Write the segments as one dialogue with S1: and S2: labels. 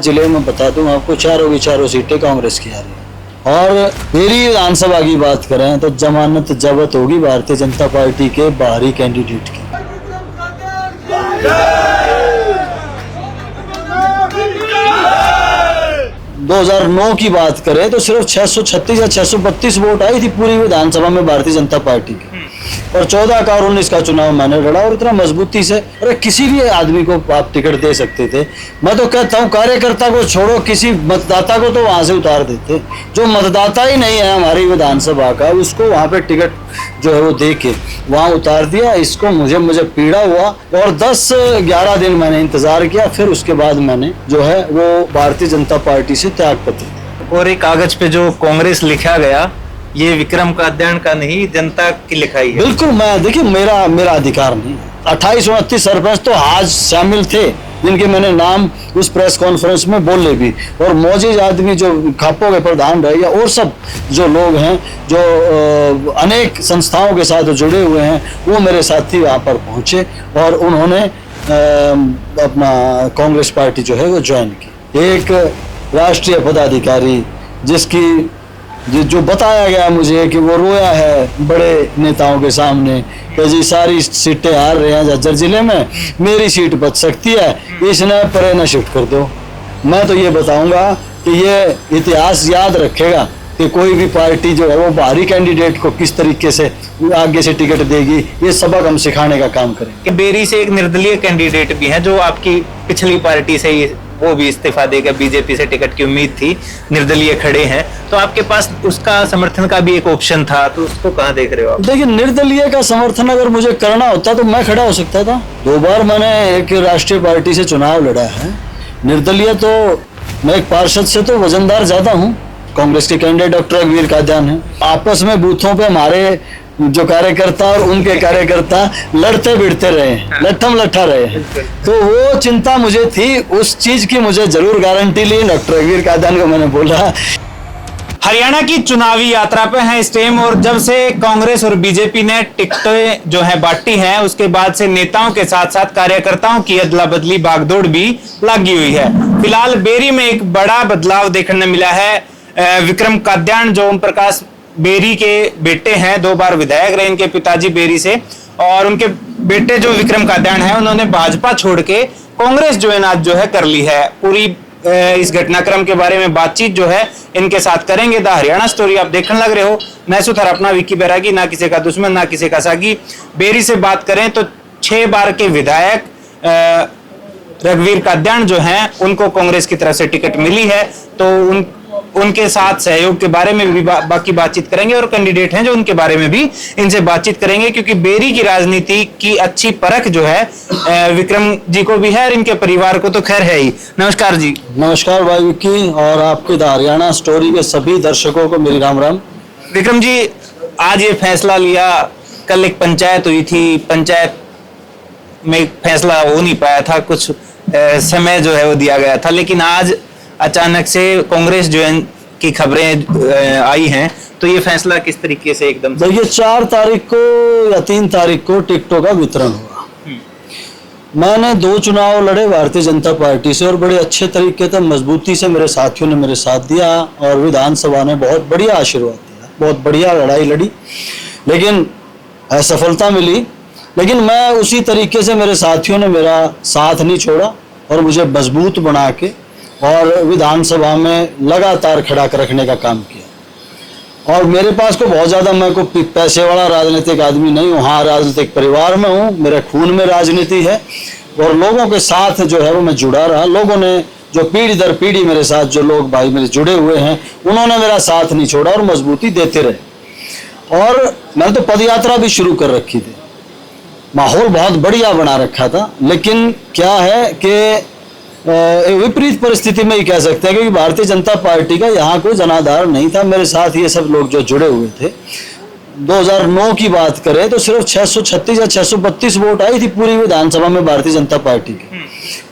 S1: जिले में बता दूं आपको, चारों की चारों सीटें कांग्रेस की आ रही है। और मेरी विधानसभा की बात करें तो जमानत जब्त होगी भारतीय जनता पार्टी के बाहरी कैंडिडेट की। 2009 की बात करें तो सिर्फ 636 या 632 वोट आई थी पूरी विधानसभा में भारतीय जनता पार्टी की, और 14 का और 19 का चुनाव मैंने लड़ा, और इतना मजबूती से। अरे किसी भी आदमी को आप टिकट दे सकते थे। मैं तो कहता हूँ कार्यकर्ता को छोड़ो, किसी मतदाता को तो वहां से उतार देते। जो मतदाता ही नहीं है हमारी विधानसभा का, उसको वहां पे टिकट जो है वो दे के वहां उतार दिया। इसको मुझे पीड़ा हुआ, और 10-11 दिन मैंने इंतजार किया। फिर उसके बाद मैंने जो है वो भारतीय जनता पार्टी से त्याग पत्र।
S2: और एक कागज पे जो कांग्रेस लिखा गया, ये विक्रम कात्यायन का नहीं, जनता की लिखाई है।
S1: बिल्कुल, मैं देखिए मेरा अधिकार नहीं। 28-29 सरपंच तो आज शामिल थे, जिनके मैंने नाम उस प्रेस कॉन्फ्रेंस में बोले भी, और मौजूद आदमी जो खापों के प्रधान रहे, और सब जो लोग हैं जो अनेक संस्थाओं के साथ जुड़े हुए हैं, वो मेरे साथी वहाँ पर पहुँचे और उन्होंने अपना कांग्रेस पार्टी जो है वो ज्वाइन की। एक राष्ट्रीय पदाधिकारी जिसकी जो बताया गया मुझे कि वो रोया है बड़े नेताओं के सामने कि जी सारी सीटें हार रहे हैं झज्जर जिले में, मेरी सीट बच सकती है, इसने परे न शिफ्ट कर दो। मैं तो ये बताऊंगा कि ये इतिहास याद रखेगा कि कोई भी पार्टी जो है वो बाहरी कैंडिडेट को किस तरीके से आगे से टिकट देगी। ये सबक हम सिखाने का काम करें।
S2: बेरी से एक निर्दलीय कैंडिडेट भी है जो आपकी पिछली पार्टी से ही, वो भी इस्तीफा देकर बीजेपी से टिकट की उम्मीद थी, निर्दलीय खड़े हैं, तो आपके पास उसका समर्थन का भी एक ऑप्शन था, तो उसको कहाँ देख रहे हो आप?
S1: देखिए, निर्दलीय का समर्थन अगर मुझे करना होता तो मैं खड़ा हो सकता था। 2 बार मैंने एक राष्ट्रीय पार्टी से चुनाव लड़ा है। निर्दलीय तो मैं एक पार्षद से तो वजनदार ज्यादा हूँ। कांग्रेस के कैंडिडेट डॉक्टर रघुवीर कात्यायन है। आपस में बूथों पे हमारे जो कार्यकर्ता और उनके कार्यकर्ता लड़ते भिड़ते रहे, लट्ठम लट्ठा रहे, तो वो चिंता मुझे थी। उस चीज की मुझे जरूर गारंटी ली। डॉक्टर रघुवीर कात्यायन को मैंने बोला।
S2: हरियाणा की चुनावी यात्रा पे है इस टाइम, और जब से कांग्रेस और बीजेपी ने टिकटें जो है बांटी हैं, उसके बाद से नेताओं के साथ साथ कार्यकर्ताओं की अदला बदली भागदौड़ भी लगी हुई है। फिलहाल बेरी में एक बड़ा बदलाव देखने मिला है। विक्रम कात्यायन जो ओम प्रकाश बेरी के बेटे हैं, 2 बार विधायक रहे इनके पिताजी बेरी से, और उनके बेटे जो विक्रम कात्यायन है, उन्होंने भाजपा छोड़ के कांग्रेस ज्वाइन आज जो है कर ली है। पूरी इस घटनाक्रम के बारे में बातचीत जो है इनके साथ करेंगे। द हरियाणा स्टोरी आप देखने लग रहे हो। मैं सुथर अपना विक्की बैरागी, ना किसी का दुश्मन ना किसी का सागी। बेरी से बात करें तो 6 बार के विधायक रघुवीर कात्यायन जो हैं, उनको कांग्रेस की तरफ से टिकट मिली है, तो उनके साथ सहयोग के बारे में भी बाकी बातचीत करेंगे, और कैंडिडेट हैं जो उनके बारे में भी इनसे बातचीत करेंगे, क्योंकि बेरी की राजनीति की अच्छी परख जो है विक्रम जी को भी है और इनके परिवार को तो खैर है ही। नमस्कार जी।
S1: नमस्कार भाई विक्की, और आपके द हरियाणा स्टोरी के सभी दर्शकों को मेरी राम राम।
S2: विक्रम जी, आज ये फैसला लिया, कल एक पंचायत हुई थी, पंचायत में फैसला हो नहीं पाया था, कुछ समय जो है वो दिया गया था, लेकिन आज अचानक से कांग्रेस ज्वाइन की खबरें आई हैं, तो ये फैसला किस तरीके से एकदम?
S1: देखिए, 4 तारीख को या 3 तारीख को टिकटों का वितरण हुआ। मैंने 2 चुनाव लड़े भारतीय जनता पार्टी से, और बड़े अच्छे तरीके से मजबूती से मेरे साथियों ने मेरे साथ दिया, और विधानसभा ने बहुत बढ़िया आशीर्वाद दिया, बहुत बढ़िया लड़ाई लड़ी, लेकिन असफलता मिली। लेकिन मैं उसी तरीके से, मेरे साथियों ने मेरा साथ नहीं छोड़ा और मुझे मजबूत बना के और विधानसभा में लगातार खड़ा कर रखने का काम किया। और मेरे पास को बहुत ज़्यादा, मैं को पैसे वाला राजनीतिक आदमी नहीं हूँ। हाँ, राजनीतिक परिवार में हूँ, मेरे खून में राजनीति है, और लोगों के साथ जो है वो मैं जुड़ा रहा। लोगों ने जो पीढ़ी दर पीढ़ी मेरे साथ जो लोग भाई मेरे जुड़े हुए हैं, उन्होंने मेरा साथ नहीं छोड़ा और मजबूती देते रहे। और मैंने तो पदयात्रा भी शुरू कर रखी थी, माहौल बहुत बढ़िया बना रखा था। लेकिन क्या है कि विपरीत परिस्थिति में ही कह सकते हैं, क्योंकि भारतीय जनता पार्टी का यहाँ कोई जनाधार नहीं था। मेरे साथ ये सब लोग जो जुड़े हुए थे। 2009 की बात करें तो सिर्फ 636 या 632 वोट आई थी पूरी विधानसभा में भारतीय जनता पार्टी की,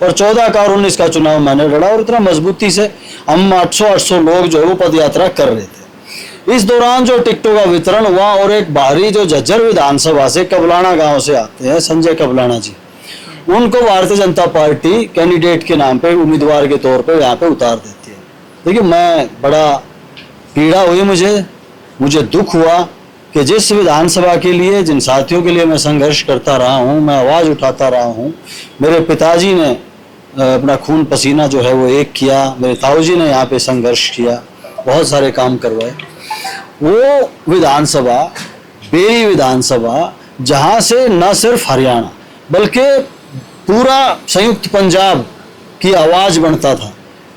S1: और 14 का और 19 का चुनाव मैंने लड़ा, और इतना मजबूती से हम 800 लोग जो है वो पदयात्रा कर रहे थे। इस दौरान जो टिकटों का वितरण हुआ, और एक बाहरी जो झज्जर विधानसभा से कबलाना गांव से आते हैं, संजय कबलाना जी, उनको भारतीय जनता पार्टी कैंडिडेट के नाम पे, उम्मीदवार के तौर पे यहाँ पे उतार देती है। देखिए, मैं बड़ा पीड़ा हुई, मुझे दुख हुआ कि जिस विधानसभा के लिए, जिन साथियों के लिए मैं संघर्ष करता रहा हूँ, मैं आवाज़ उठाता रहा हूँ, मेरे पिताजी ने अपना खून पसीना जो है वो एक किया, मेरे ताऊजी ने यहाँ पे संघर्ष किया, बहुत सारे काम करवाए, वो विधानसभा, बेरी विधानसभा, जहाँ से न सिर्फ हरियाणा बल्कि पूरा संयुक्त पंजाब की आवाज़ बनता था।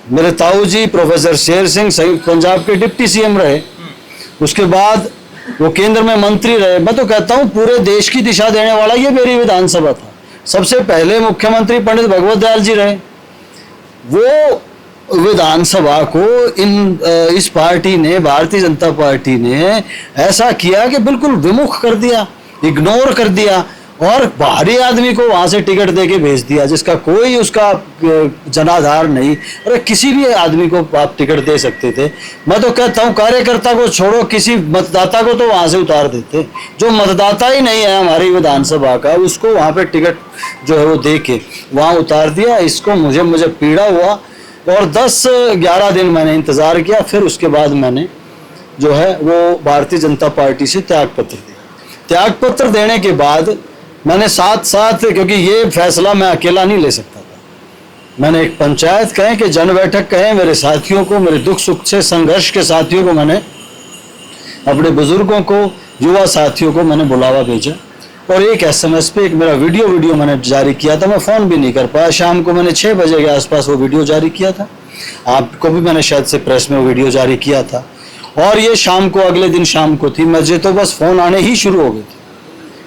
S1: मेरे ताऊजी प्रोफेसर शेर सिंह संयुक्त पंजाब के डिप्टी सीएम रहे, उसके बाद वो केंद्र में मंत्री रहे। मैं तो कहता हूँ पूरे देश की दिशा देने वाला ये मेरी विधानसभा था। सबसे पहले मुख्यमंत्री पंडित भगवत दयाल जी रहे। वो विधानसभा को इस पार्टी ने, भारतीय जनता पार्टी ने ऐसा किया कि बिल्कुल विमुख कर दिया, इग्नोर कर दिया और बाहरी आदमी को वहां से टिकट देके भेज दिया, जिसका कोई उसका जनाधार नहीं। अरे किसी भी आदमी को आप टिकट दे सकते थे। मैं तो कहता हूँ कार्यकर्ता को छोड़ो, किसी मतदाता को तो वहां से उतार देते। जो मतदाता ही नहीं है हमारी विधानसभा का, उसको वहां पे टिकट जो है वो दे के वहां उतार दिया। इसको मुझे पीड़ा हुआ और 10-11 दिन मैंने इंतजार किया। फिर उसके बाद मैंने जो है वो भारतीय जनता पार्टी से त्याग पत्र दिया। त्याग पत्र देने के बाद मैंने साथ, क्योंकि ये फैसला मैं अकेला नहीं ले सकता था, मैंने एक पंचायत कहें कि जन बैठक कहें, मेरे साथियों को, मेरे दुख सुख से संघर्ष के साथियों को, मैंने अपने बुजुर्गों को, युवा साथियों को मैंने बुलावा भेजा और एक SMS पे एक मेरा वीडियो मैंने जारी किया था। मैं फ़ोन भी नहीं कर पाया। शाम को मैंने 6 बजे के आसपास वो वीडियो जारी किया था। आपको भी मैंने शायद से प्रेस में वो वीडियो जारी किया था और ये शाम को, अगले दिन शाम को थी। मुझे तो बस फ़ोन आने ही शुरू हो गए थे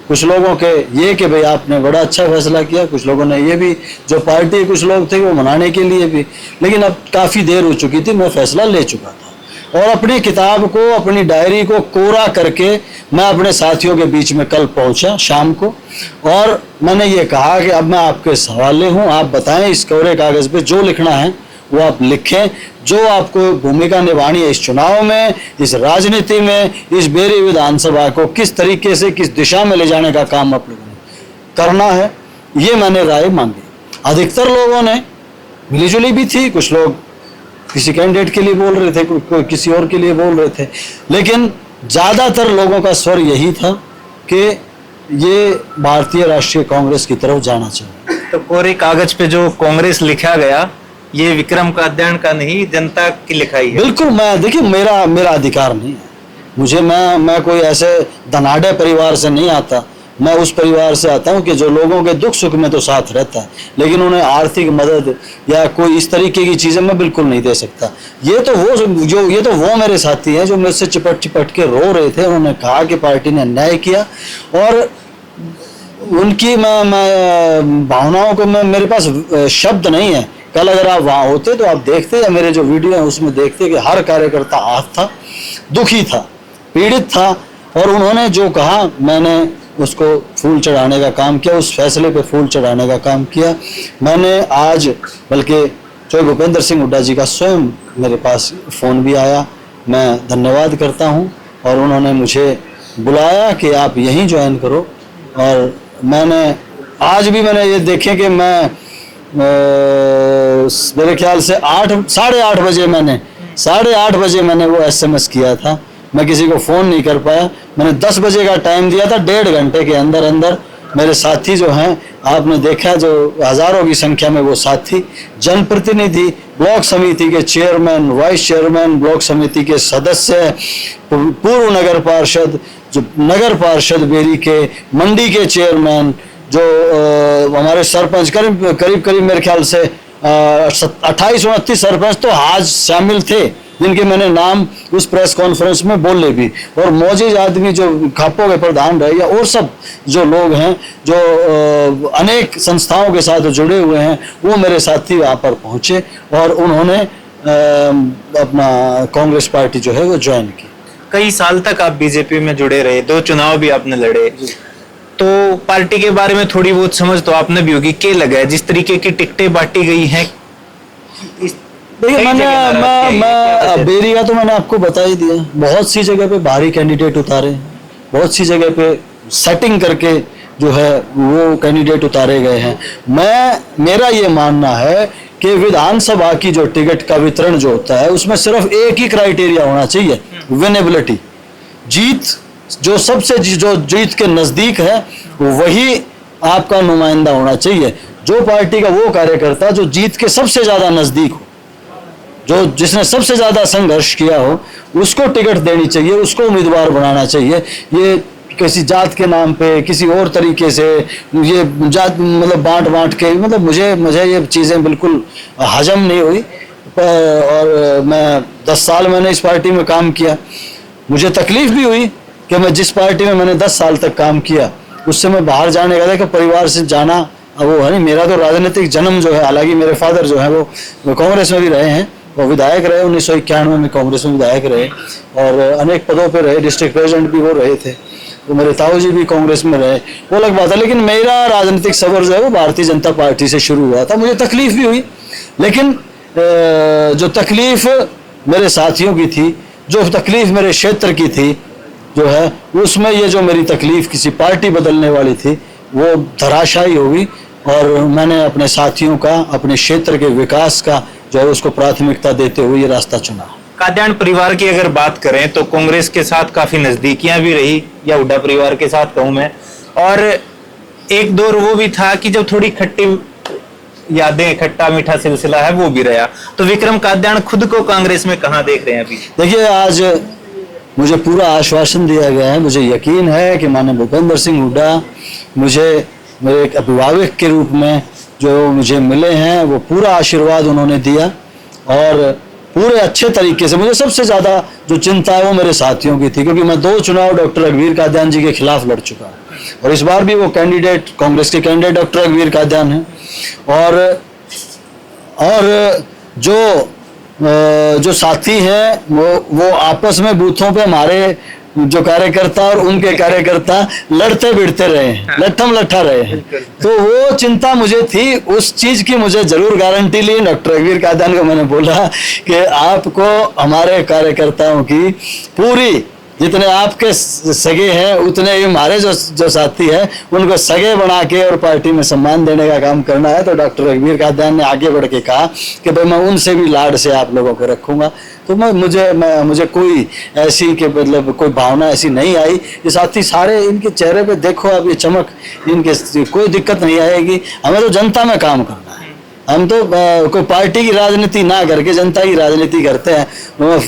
S1: कुछ लोगों के, ये कि भाई आपने बड़ा अच्छा फैसला किया। कुछ लोगों ने ये भी, जो पार्टी के कुछ लोग थे वो मनाने के लिए भी, लेकिन अब काफ़ी देर हो चुकी थी, मैं फैसला ले चुका था। और अपनी किताब को, अपनी डायरी को कोरा करके मैं अपने साथियों के बीच में कल पहुंचा शाम को और मैंने ये कहा कि अब मैं आपके हवाले हूँ, आप बताएं इस कोरे कागज़ पे जो लिखना है वो आप लिखें, जो आपको भूमिका निभानी है इस चुनाव में, इस राजनीति में, इस बेरी विधानसभा को किस तरीके से, किस दिशा में ले जाने का काम आप लोगों ने करना है। ये मैंने राय मांगी। अधिकतर लोगों ने मिलीजुली भी थी, कुछ लोग किसी कैंडिडेट के लिए बोल रहे थे, कोई किसी और के लिए बोल रहे थे, लेकिन ज़्यादातर लोगों का स्वर यही था कि ये भारतीय राष्ट्रीय कांग्रेस की तरफ जाना चाहिए।
S2: तो कोरे कागज पे जो कांग्रेस लिखा गया, ये विक्रम का अध्ययन का नहीं, जनता की लिखाई है।
S1: बिल्कुल। मैं, देखिए, मेरा अधिकार नहीं है। मुझे, मैं कोई ऐसे धनाढ़े परिवार से नहीं आता। मैं उस परिवार से आता हूँ कि जो लोगों के दुख सुख में तो साथ रहता है, लेकिन उन्हें आर्थिक मदद या कोई इस तरीके की चीज़ें मैं बिल्कुल नहीं दे सकता। ये तो वो मेरे साथी हैं जो मुझसे चिपट के रो रहे थे। उन्होंने कहा कि पार्टी ने अन्याय किया और उनकी मैं भावनाओं को, मेरे पास शब्द नहीं है। कल अगर आप वहाँ होते तो आप देखते, या मेरे जो वीडियो है उसमें देखते कि हर कार्यकर्ता आहत था, दुखी था, पीड़ित था और उन्होंने जो कहा मैंने उसको फूल चढ़ाने का काम किया, उस फैसले पे फूल चढ़ाने का काम किया। मैंने आज, बल्कि जो भूपेंद्र सिंह हुड्डा जी का स्वयं मेरे पास फ़ोन भी आया, मैं धन्यवाद करता हूँ और उन्होंने मुझे बुलाया कि आप यहीं ज्वाइन करो। और मैंने आज भी मैंने ये देखे कि मैं मेरे ख्याल से 8-8:30 बजे मैंने वो SMS किया था। मैं किसी को फ़ोन नहीं कर पाया। मैंने 10 बजे का टाइम दिया था। 1.5 घंटे के अंदर अंदर मेरे साथी जो हैं, आपने देखा, जो हज़ारों की संख्या में वो साथी, जनप्रतिनिधि, ब्लॉक समिति के चेयरमैन, वाइस चेयरमैन, ब्लॉक समिति के सदस्य, पूर्व नगर पार्षद, जो नगर पार्षद बेरी के, मंडी के चेयरमैन, जो हमारे सरपंच, करीब मेरे ख्याल से 28-29 सरपंच तो आज शामिल थे, जिनके मैंने नाम उस प्रेस कॉन्फ्रेंस में बोले भी। और मौजूद आदमी जो खापों के प्रधान रहे या और सब जो लोग हैं, जो अनेक संस्थाओं के साथ जुड़े हुए हैं, वो मेरे साथी वहाँ पर पहुँचे और उन्होंने अपना कांग्रेस पार्टी जो है वो ज्वाइन की।
S2: कई साल तक आप बीजेपी में जुड़े रहे, 2 चुनाव भी आपने लड़े, तो पार्टी के बारे में थोड़ी बहुत समझ तो आपने भी होगी। क्या लगा है जिस तरीके की टिकटें बांटी गई हैं?
S1: देखिए, मैं बेरी का तो मैंने आपको बता ही दिया। बहुत सी जगह पे भारी कैंडिडेट उतारे, बहुत सी जगह पे सेटिंग करके जो है वो कैंडिडेट उतारे गए हैं। मेरा ये मानना है कि विधानसभा की जो टिकट का वितरण जो होता है उसमें सिर्फ एक ही क्राइटेरिया होना चाहिए, विनेबिलिटी। जीत जो सबसे जो जीत के नजदीक है वही आपका नुमाइंदा होना चाहिए। जो पार्टी का वो कार्यकर्ता जो जीत के सबसे ज्यादा नजदीक हो, जो जिसने सबसे ज्यादा संघर्ष किया हो, उसको टिकट देनी चाहिए, उसको उम्मीदवार बनाना चाहिए। ये किसी जात के नाम पे किसी और तरीके से ये जात मतलब बांट के मतलब मुझे ये चीज़ें बिल्कुल हजम नहीं हुई। और मैं 10 साल मैंने इस पार्टी में काम किया, मुझे तकलीफ भी हुई कि मैं जिस पार्टी में मैंने 10 साल तक काम किया उससे मैं बाहर जाने का था कि परिवार से जाना वो है नहीं। मेरा तो राजनीतिक जन्म जो है, हालांकि मेरे फादर जो है वो कांग्रेस में भी रहे हैं, वो विधायक रहे, 1991 में कांग्रेस में विधायक रहे और अनेक पदों पर रहे, डिस्ट्रिक्ट प्रेसिडेंट भी वो रहे थे। तो मेरे ताऊजी भी कांग्रेस में रहे, वो अलग बात है। लेकिन मेरा राजनीतिक सफर जो है वो भारतीय जनता पार्टी से शुरू हुआ था। मुझे तकलीफ भी हुई, लेकिन जो तकलीफ मेरे साथियों की थी, जो तकलीफ मेरे क्षेत्र की थी जो है, उसमें ये जो मेरी तकलीफ किसी पार्टी बदलने वाली थी वो धराशायी होगी और मैंने अपने साथियों का, अपने क्षेत्र के विकास का जो है उसको प्राथमिकता देते हुए ये रास्ता चुना।
S2: काद्यान परिवार की अगर बात करें तो कांग्रेस के साथ काफी नजदीकियां भी रही, या हुड्डा परिवार के साथ कहूं मैं, और एक दौर वो भी था कि जब थोड़ी खट्टी यादें, खट्टा मीठा सिलसिला है वो भी रहा। तो विक्रम काद्यान खुद को कांग्रेस में कहां देख रहे हैं अभी?
S1: देखिए, आज मुझे पूरा आश्वासन दिया गया है, मुझे यकीन है कि माननीय भूपेंद्र सिंह हुड्डा मुझे मेरे एक अभिभावक के रूप में जो मुझे मिले हैं वो पूरा आशीर्वाद उन्होंने दिया और पूरे अच्छे तरीके से। मुझे सबसे ज़्यादा जो चिंता है वो मेरे साथियों की थी, क्योंकि मैं 2 चुनाव डॉक्टर रघुवीर काद्यान जी के खिलाफ लड़ चुका हूँ और इस बार भी वो कैंडिडेट, कांग्रेस के कैंडिडेट डॉक्टर रघुवीर काद्यान हैं। और जो साथी हैं वो आपस में बूथों पे हमारे जो कार्यकर्ता और उनके कार्यकर्ता लड़ते भिड़ते रहे हैं, लट्ठम लट्ठा रहे हैं। तो वो चिंता मुझे थी, उस चीज की मुझे जरूर गारंटी ली। डॉक्टर रघुवीर काद्यान को मैंने बोला कि आपको हमारे कार्यकर्ताओं की पूरी, जितने आपके सगे हैं उतने ही हमारे जो साथी हैं उनको सगे बना के और पार्टी में सम्मान देने का काम करना है। तो डॉक्टर रघुवीर काद्यान ने आगे बढ़ के कहा कि भाई मैं उनसे भी लाड से आप लोगों को रखूंगा। तो मुझे कोई ऐसी के मतलब कोई भावना ऐसी नहीं आई। ये साथी सारे, इनके चेहरे पे देखो आप ये चमक, इनके कोई दिक्कत नहीं आएगी। हमें तो जनता में काम करना है, हम तो कोई पार्टी की राजनीति ना करके जनता की राजनीति करते हैं।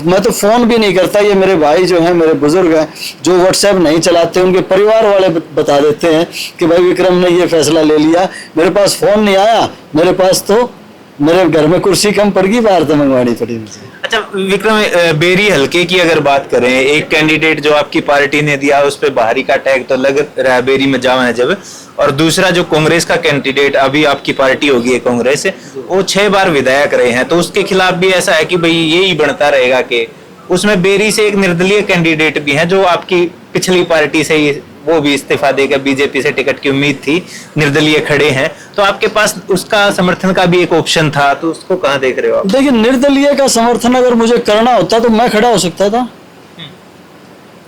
S1: मैं तो फोन भी नहीं करता, ये मेरे भाई जो हैं, मेरे बुजुर्ग हैं जो व्हाट्सएप नहीं चलाते, उनके परिवार वाले बता देते हैं कि भाई विक्रम ने ये फैसला ले लिया। मेरे पास फोन नहीं आया, मेरे पास तो मेरे घर में कुर्सी कम पड़ गई, बाहर तो मंगवानी पड़ी मुझे।
S2: अच्छा विक्रम, बेरी हल्के की अगर बात करें, एक कैंडिडेट जो आपकी पार्टी ने दिया उस पे बाहरी का टैग तो लग रहा है, बेरी में जावा है जब, और दूसरा जो कांग्रेस का कैंडिडेट, अभी आपकी पार्टी होगी है कांग्रेस, वो 6 बार विधायक रहे हैं, तो उसके खिलाफ भी ऐसा है कि भाई यही बनता रहेगा कि उसमें बेरी से एक निर्दलीय कैंडिडेट भी है जो आपकी पिछली पार्टी से ही वो भी इस्तीफा देकर बीजेपी से टिकट की उम्मीद थी, निर्दलीय खड़े हैं, तो आपके पास उसका समर्थन का भी एक ऑप्शन था, तो उसको कहां देख रहे हो आप?
S1: देखिए, निर्दलीय का समर्थन अगर मुझे करना होता तो मैं खड़ा हो सकता था।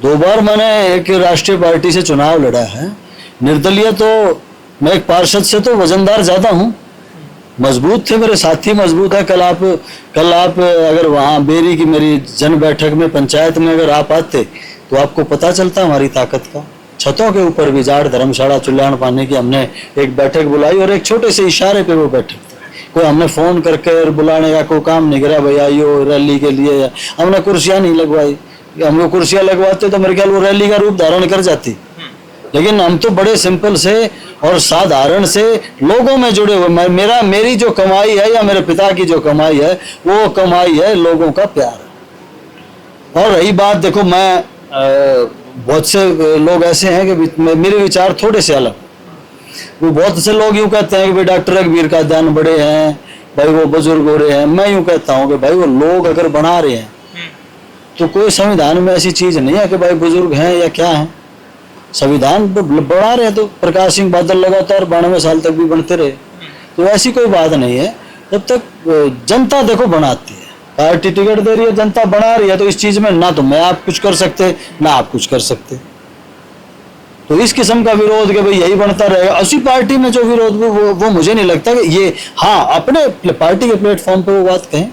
S1: 2 बार मैंने एक राष्ट्रीय पार्टी से चुनाव लड़ा है। निर्दलीय तो मैं एक पार्षद से तो वजनदार ज्यादा हूँ, मजबूत थे मेरे साथी, मजबूत है। कल आप अगर वहाँ बेरी की मेरी जन बैठक में, पंचायत में अगर आप आते तो आपको पता चलता हमारी ताकत का। छतों के ऊपर भी जाड़ धर्मशाला चुल्लान पाने की हमने एक बैठक बुलाई और एक छोटे से इशारे पे वो बैठक थी। कोई हमने फोन करके बुलाने का कोई काम नहीं करा, भैया आइयो रैली के लिए। हमने कुर्सियां नहीं लगवाई, हम लोग कुर्सियां लगवाते तो मेरे ख्याल वो रैली का रूप धारण कर जाती। लेकिन हम तो बड़े सिंपल से और साधारण से लोगों में जुड़े हुए। मेरी जो कमाई है या मेरे पिता की जो कमाई है वो कमाई है लोगों का प्यार। और रही बात, देखो मैं बहुत से लोग ऐसे हैं कि मेरे विचार थोड़े से अलग। वो बहुत से लोग यूं कहते हैं कि भाई डॉक्टर रघुवीर काद्यान बड़े हैं, भाई वो बुजुर्ग हो रहे हैं। मैं यूं कहता हूं कि भाई वो लोग अगर बना रहे हैं तो कोई संविधान में ऐसी चीज नहीं है कि भाई बुजुर्ग हैं या क्या है। संविधान बढ़ा रहे हैं तो प्रकाश सिंह बादल लगातार 92 साल तक भी बनते रहे, तो ऐसी कोई बात नहीं है। जब तक जनता देखो बनाती है, पार्टी टिकट दे रही है, जनता बना रही है, तो इस चीज में ना तो मैं आप कुछ कर सकते ना आप कुछ कर सकते। तो इस किस्म का विरोध कि भाई यही बनता रहेगा, उसी पार्टी में जो विरोध वो मुझे नहीं लगता कि ये, हाँ अपने पार्टी के प्लेटफॉर्म पे वो बात कहें।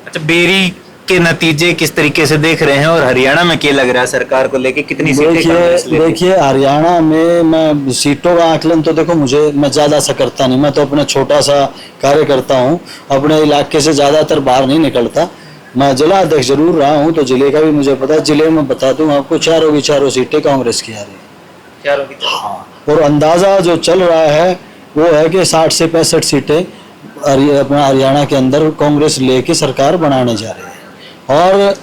S2: अच्छा, बेरी के नतीजे किस तरीके से देख रहे हैं और हरियाणा में क्या लग रहा है सरकार को लेके, कितनी सीटें कांग्रेस लेगी?
S1: देखिए हरियाणा में मैं सीटों का आकलन तो देखो मैं ज्यादा सा करता नहीं, मैं तो अपना छोटा सा कार्य करता हूँ, अपने इलाके से ज्यादातर बाहर नहीं निकलता। मैं जिला अध्यक्ष जरूर रहा हूँ, तो जिले का भी मुझे पता है। जिले में बता दूं आपको, चारों की चारों सीटें कांग्रेस की आ रही है।
S2: चारों की?
S1: हाँ, और अंदाजा जो चल रहा है वो है कि 60 से 65 सीटें अपना हरियाणा के अंदर कांग्रेस लेके सरकार बनाने जा रही है। और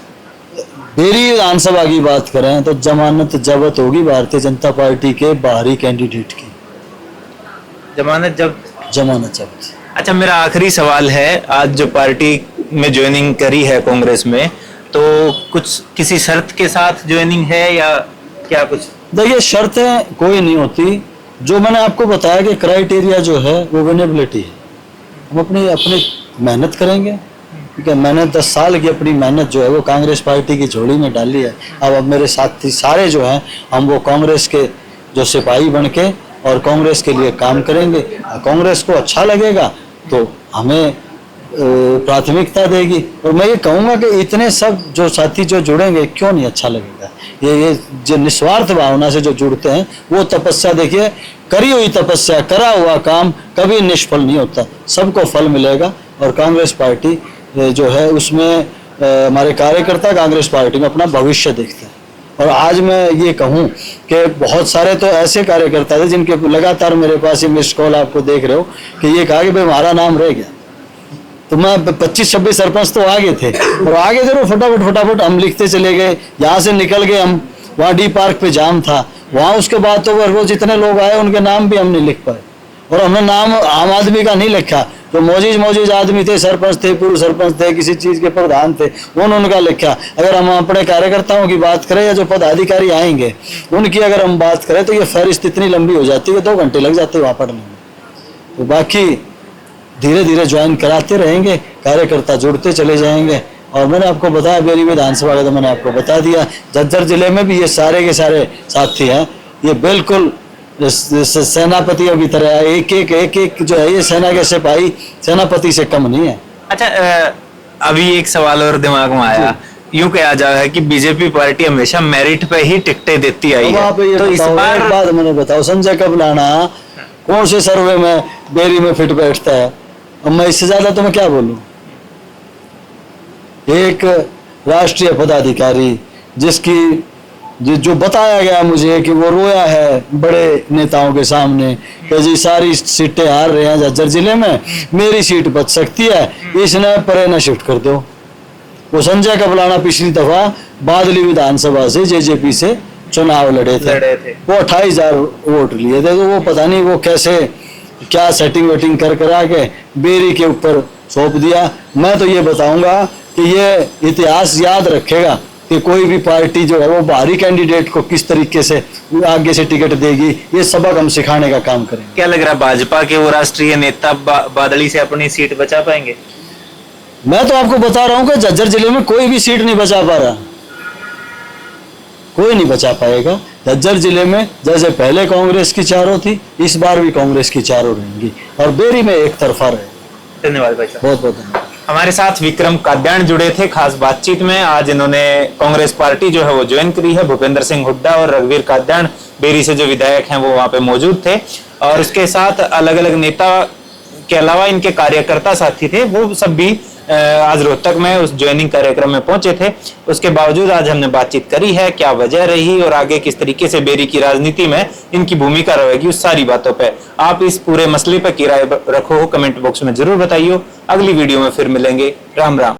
S1: बेरी विधानसभा की बात करें तो जमानत जब्त होगी भारतीय जनता पार्टी के बाहरी कैंडिडेट की।
S2: जमानत जब्त?
S1: जमानत जब्त।
S2: अच्छा, मेरा आखिरी सवाल है, आज जो पार्टी में ज्वाइनिंग करी है कांग्रेस में, तो कुछ किसी शर्त के साथ ज्वाइनिंग है या क्या कुछ?
S1: देखिए शर्तें कोई नहीं होती, जो मैंने आपको बताया कि क्राइटेरिया जो है वो विनेबिलिटी है। हम अपनी मेहनत करेंगे, ठीक है। मैंने 10 साल की अपनी मेहनत जो है वो कांग्रेस पार्टी की झोली में डाली है। अब मेरे साथी सारे जो हैं, हम वो कांग्रेस के जो सिपाही बन के और कांग्रेस के लिए काम करेंगे। कांग्रेस को अच्छा लगेगा तो हमें प्राथमिकता देगी। और मैं ये कहूँगा कि इतने सब जो साथी जो जुड़ेंगे, क्यों नहीं अच्छा लगेगा। ये जो निस्वार्थ भावना से जो जुड़ते हैं वो तपस्या, देखिए करी हुई तपस्या, करा हुआ काम कभी निष्फल नहीं होता, सबको फल मिलेगा। और कांग्रेस पार्टी जो है उसमें हमारे कार्यकर्ता कांग्रेस पार्टी में अपना भविष्य देखते हैं। और आज मैं ये कहूँ कि बहुत सारे तो ऐसे कार्यकर्ता थे जिनके लगातार मेरे पास ये मिस्ड कॉल आपको देख रहे हो कि ये कहा कि भाई हमारा नाम रह गया। तो मैं 25-26 सरपंच तो आगे थे, और आगे थे वो फटाफट हम लिखते चले गए। यहाँ से निकल गए हम, वहाँ डी पार्क पे जाम था, वहाँ उसके बाद तो वो जितने लोग आए उनके नाम भी हम नहीं लिख पाए। और हमने नाम आम आदमी का नहीं लिखा, जो मोजीज आदमी थे, सरपंच थे, पूर्व सरपंच थे, किसी चीज के प्रधान थे, उनका लिखा। अगर हम अपने कार्यकर्ताओं की बात करें या जो पदाधिकारी आएंगे उनकी अगर हम बात करें तो ये फहरिस्त इतनी लंबी हो जाती है, 2 घंटे लग जाते हैं वहाँ पढ़ने में। तो बाकी धीरे धीरे ज्वाइन कराते रहेंगे, कार्यकर्ता जुड़ते चले जाएंगे। और मैंने आपको बताया बेरी विधानसभा का तो मैंने आपको बता दिया। झज्जर जिले में भी ये सारे के सारे साथी हैं, ये बिल्कुल सेनापतियों की तरह है। एक जो है ये सेना के सिपाही सेनापति से कम नहीं है। अच्छा,
S2: अभी एक सवाल और दिमाग में आया, यूं कहा जा रहा है कि बीजेपी पार्टी हमेशा मेरिट पे ही टिकटें देती आई है,
S1: तो इस बार एक बात मैंने बताओ, संजय कबलाना कौन से सर्वे में बेरी में फिट बैठता है? अब मैं इससे ज्यादा तो मैं क्या बोलूं। एक राष्ट्रीय पदाधिकारी जिसकी जो बताया गया मुझे कि वो रोया है बड़े नेताओं के सामने कि जी सारी सीटें हार रहे हैं झज्जर जिले में, मेरी सीट बच सकती है, इसने परे न शिफ्ट कर दो। वो संजय कबलाना पिछली दफा बादली विधानसभा से जेजेपी से चुनाव लड़े थे। वो 28,000 वोट लिए थे। तो वो पता नहीं वो कैसे क्या सेटिंग वेटिंग कर आके बेरी के ऊपर सौंप दिया। मैं तो ये बताऊंगा कि ये इतिहास याद रखेगा कि कोई भी पार्टी जो है वो बाहरी कैंडिडेट को किस तरीके से आगे से टिकट देगी, ये सबक हम सिखाने का काम करेंगे।
S2: क्या लग रहा है भाजपा के वो राष्ट्रीय नेता बादली से अपनी सीट बचा पाएंगे?
S1: मैं तो आपको बता रहा हूं कि झज्जर जिले में कोई भी सीट नहीं बचा पा रहा, कोई नहीं बचा पाएगा। झज्जर जिले में जैसे पहले कांग्रेस की चारों थी, इस बार भी कांग्रेस की चारों रहेंगी और बेरी में एक तरफा रहे।
S2: धन्यवाद भाई साहब।
S1: बहुत बहुत धन्यवाद।
S2: हमारे साथ विक्रम काद्यान जुड़े थे खास बातचीत में। आज इन्होंने कांग्रेस पार्टी जो है वो ज्वाइन करी है। भूपेंद्र सिंह हुड्डा और रघुवीर काद्यान बेरी से जो विधायक हैं वो वहां पे मौजूद थे, और उसके साथ अलग अलग नेता के अलावा इनके कार्यकर्ता साथी थे, वो सब भी आज रोहतक में उस ज्वाइनिंग कार्यक्रम में पहुंचे थे। उसके बावजूद आज हमने बातचीत करी है, क्या वजह रही और आगे किस तरीके से बेरी की राजनीति में इनकी भूमिका रहेगी, उस सारी बातों पे आप इस पूरे मसले पर की राय रखो, कमेंट बॉक्स में जरूर बताइए। अगली वीडियो में फिर मिलेंगे। राम राम।